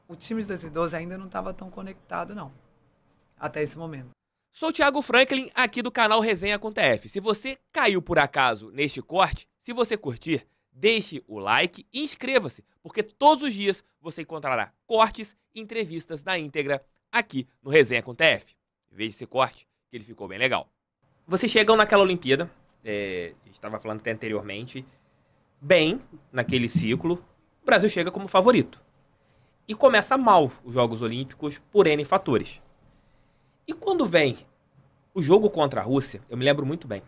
o time de 2012 ainda não estava tão conectado, não. Até esse momento. Sou o Thiago Franklin, aqui do canal Resenha com TF. Se você caiu por acaso neste corte, se você curtir, deixe o like e inscreva-se, porque todos os dias você encontrará cortes e entrevistas na íntegra aqui no Resenha com TF. Veja esse corte, que ele ficou bem legal. Vocês chegam naquela Olimpíada, a gente estava falando até anteriormente, bem naquele ciclo, o Brasil chega como favorito. E começa mal os Jogos Olímpicos por N fatores. E quando vem o jogo contra a Rússia, eu me lembro muito bem.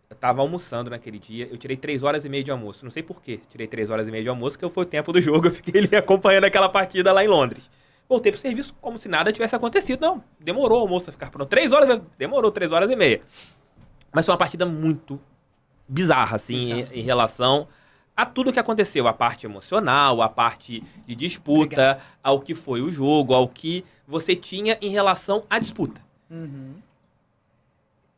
Eu tava almoçando naquele dia, eu tirei 3 horas e meia de almoço. Não sei por quê, tirei 3 horas e meia de almoço, que foi o tempo do jogo, eu fiquei ali acompanhando aquela partida lá em Londres. Voltei pro serviço como se nada tivesse acontecido. Não, demorou o almoço a ficar pronto. 3 horas, demorou 3 horas e meia. Mas foi uma partida muito bizarra, assim, em relação a tudo que aconteceu. A parte emocional, a parte de disputa, ao que foi o jogo, ao que você tinha em relação à disputa.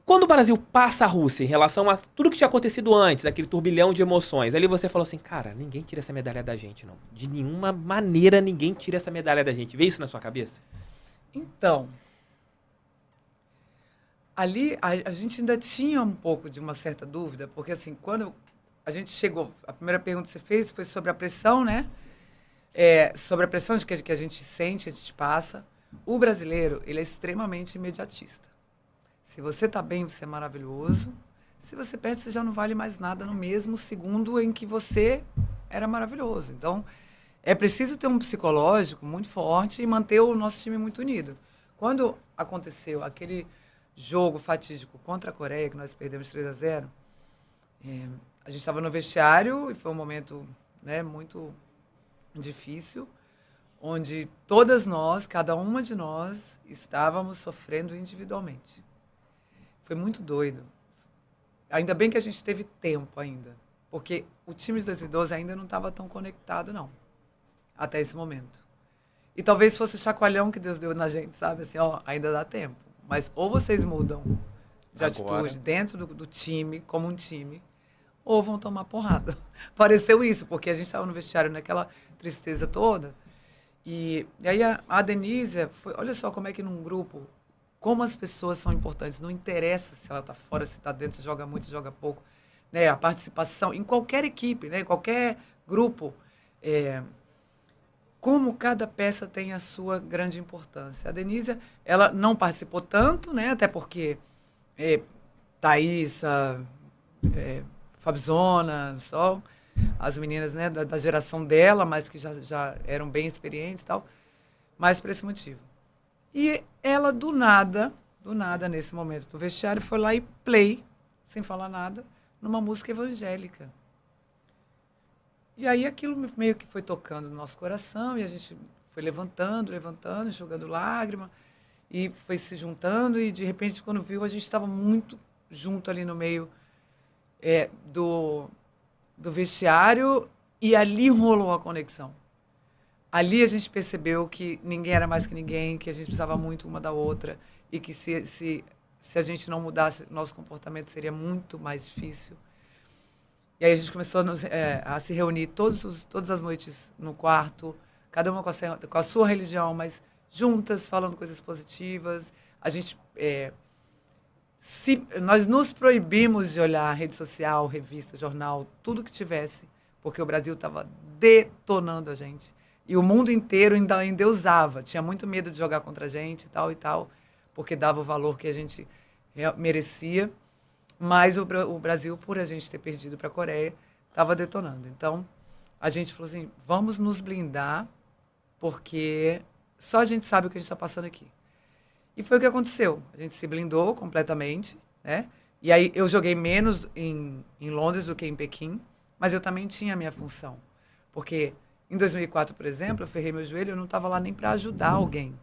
Quando o Brasil passa a Rússia em relação a tudo que tinha acontecido antes, aquele turbilhão de emoções, ali você falou assim, cara, ninguém tira essa medalha da gente, não. De nenhuma maneira ninguém tira essa medalha da gente. Vê isso na sua cabeça? Então, ali a gente ainda tinha um pouco de uma certa dúvida, porque assim, quando a gente chegou, a primeira pergunta que você fez foi sobre a pressão, né? Sobre a pressão que a gente sente, que a gente passa. O brasileiro, ele é extremamente imediatista. Se você tá bem, você é maravilhoso. Se você perde, você já não vale mais nada no mesmo segundo em que você era maravilhoso. Então, é preciso ter um psicológico muito forte e manter o nosso time muito unido. Quando aconteceu aquele jogo fatídico contra a Coreia, que nós perdemos 3-0, a gente estava no vestiário e foi um momento, né, muito difícil, onde todas nós, cada uma de nós, estávamos sofrendo individualmente. Foi muito doido. Ainda bem que a gente teve tempo ainda, porque o time de 2012 ainda não estava tão conectado, não, até esse momento. E talvez fosse o chacoalhão que Deus deu na gente, sabe? Assim, ó, ainda dá tempo. Mas ou vocês mudam de atitude dentro do time, como um time, ou vão tomar porrada. Pareceu isso, porque a gente estava no vestiário naquela tristeza toda. E aí a Denise, olha só como é que num grupo, como as pessoas são importantes. Não interessa se ela está fora, se está dentro, se joga muito, se joga pouco. Né? A participação em qualquer equipe, né? Em qualquer grupo, como cada peça tem a sua grande importância. A Denise, ela não participou tanto, né? Até porque Thaísa, Fabzona, só as meninas, né, da geração dela, mas que já eram bem experientes e tal, mas por esse motivo. E ela, do nada, nesse momento do vestiário, foi lá e play, sem falar nada, numa música evangélica. E aí aquilo meio que foi tocando no nosso coração, e a gente foi levantando, enxugando lágrima, e foi se juntando, e de repente, quando viu, a gente estava muito junto ali no meio do vestiário, e ali rolou a conexão. Ali a gente percebeu que ninguém era mais que ninguém, que a gente precisava muito uma da outra, e que se a gente não mudasse, nosso comportamento seria muito mais difícil. E aí a gente começou a se reunir todas as noites no quarto, cada uma com a sua religião, mas juntas, falando coisas positivas. A gente... nós nos proibimos de olhar rede social, revista, jornal, tudo que tivesse, porque o Brasil estava detonando a gente. E o mundo inteiro ainda endeusava. Tinha muito medo de jogar contra a gente e tal, porque dava o valor que a gente merecia. Mas o Brasil, por a gente ter perdido para a Coreia, estava detonando. Então, a gente falou assim, vamos nos blindar, porque só a gente sabe o que a gente está passando aqui. E foi o que aconteceu. A gente se blindou completamente, né? E aí eu joguei menos em Londres do que em Pequim, mas eu também tinha a minha função. Porque em 2004, por exemplo, eu ferrei meu joelho, eu não estava lá nem para ajudar alguém.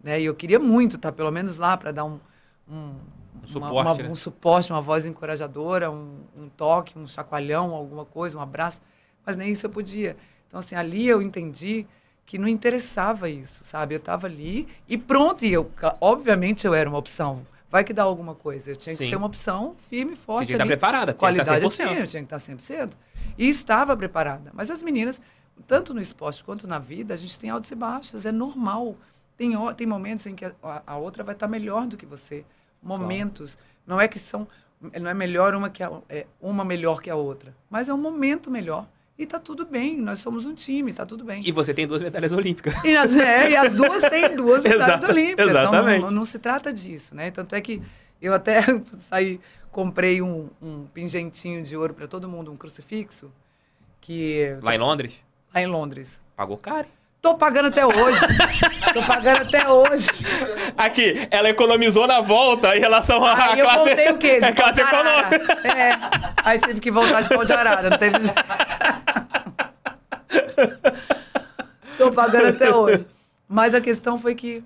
Né? E eu queria muito estar pelo menos lá para dar um suporte, uma voz encorajadora, um toque, um chacoalhão, alguma coisa, um abraço. Mas nem isso eu podia. Então, assim, ali eu entendi que não interessava isso, sabe? Eu estava ali e pronto, e obviamente eu era uma opção. Vai que dá alguma coisa. Eu tinha que ser uma opção firme, forte. Você tinha que estar preparada, qualidade eu tinha que estar 100%. E estava preparada. Mas as meninas, tanto no esporte quanto na vida, a gente tem altos e baixos, é normal. Tem momentos em que a outra vai estar melhor do que você. Momentos. Claro. Não é que não é melhor uma melhor que a outra, mas é um momento melhor. E tá tudo bem, nós somos um time, tá tudo bem. E você tem 2 medalhas olímpicas. E as duas têm 2 medalhas olímpicas. Exatamente. Então, não se trata disso, né? Tanto é que eu até comprei um pingentinho de ouro para todo mundo, um crucifixo. Lá em Londres? Lá em Londres. Pagou caro, hein? Tô pagando até hoje. Tô pagando até hoje. Aqui, ela economizou na volta em relação à classe... eu voltei o quê? De classe econômica. Aí tive que voltar de pau de arara. Não teve... Tô pagando até hoje. Mas a questão foi que...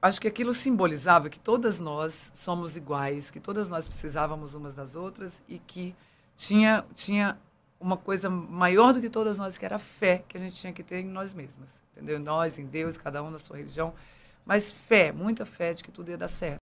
acho que aquilo simbolizava que todas nós somos iguais, que todas nós precisávamos umas das outras e que tinha uma coisa maior do que todas nós, que era a fé que a gente tinha que ter em nós mesmas, entendeu? Nós, em Deus, cada um na sua religião, mas fé, muita fé de que tudo ia dar certo.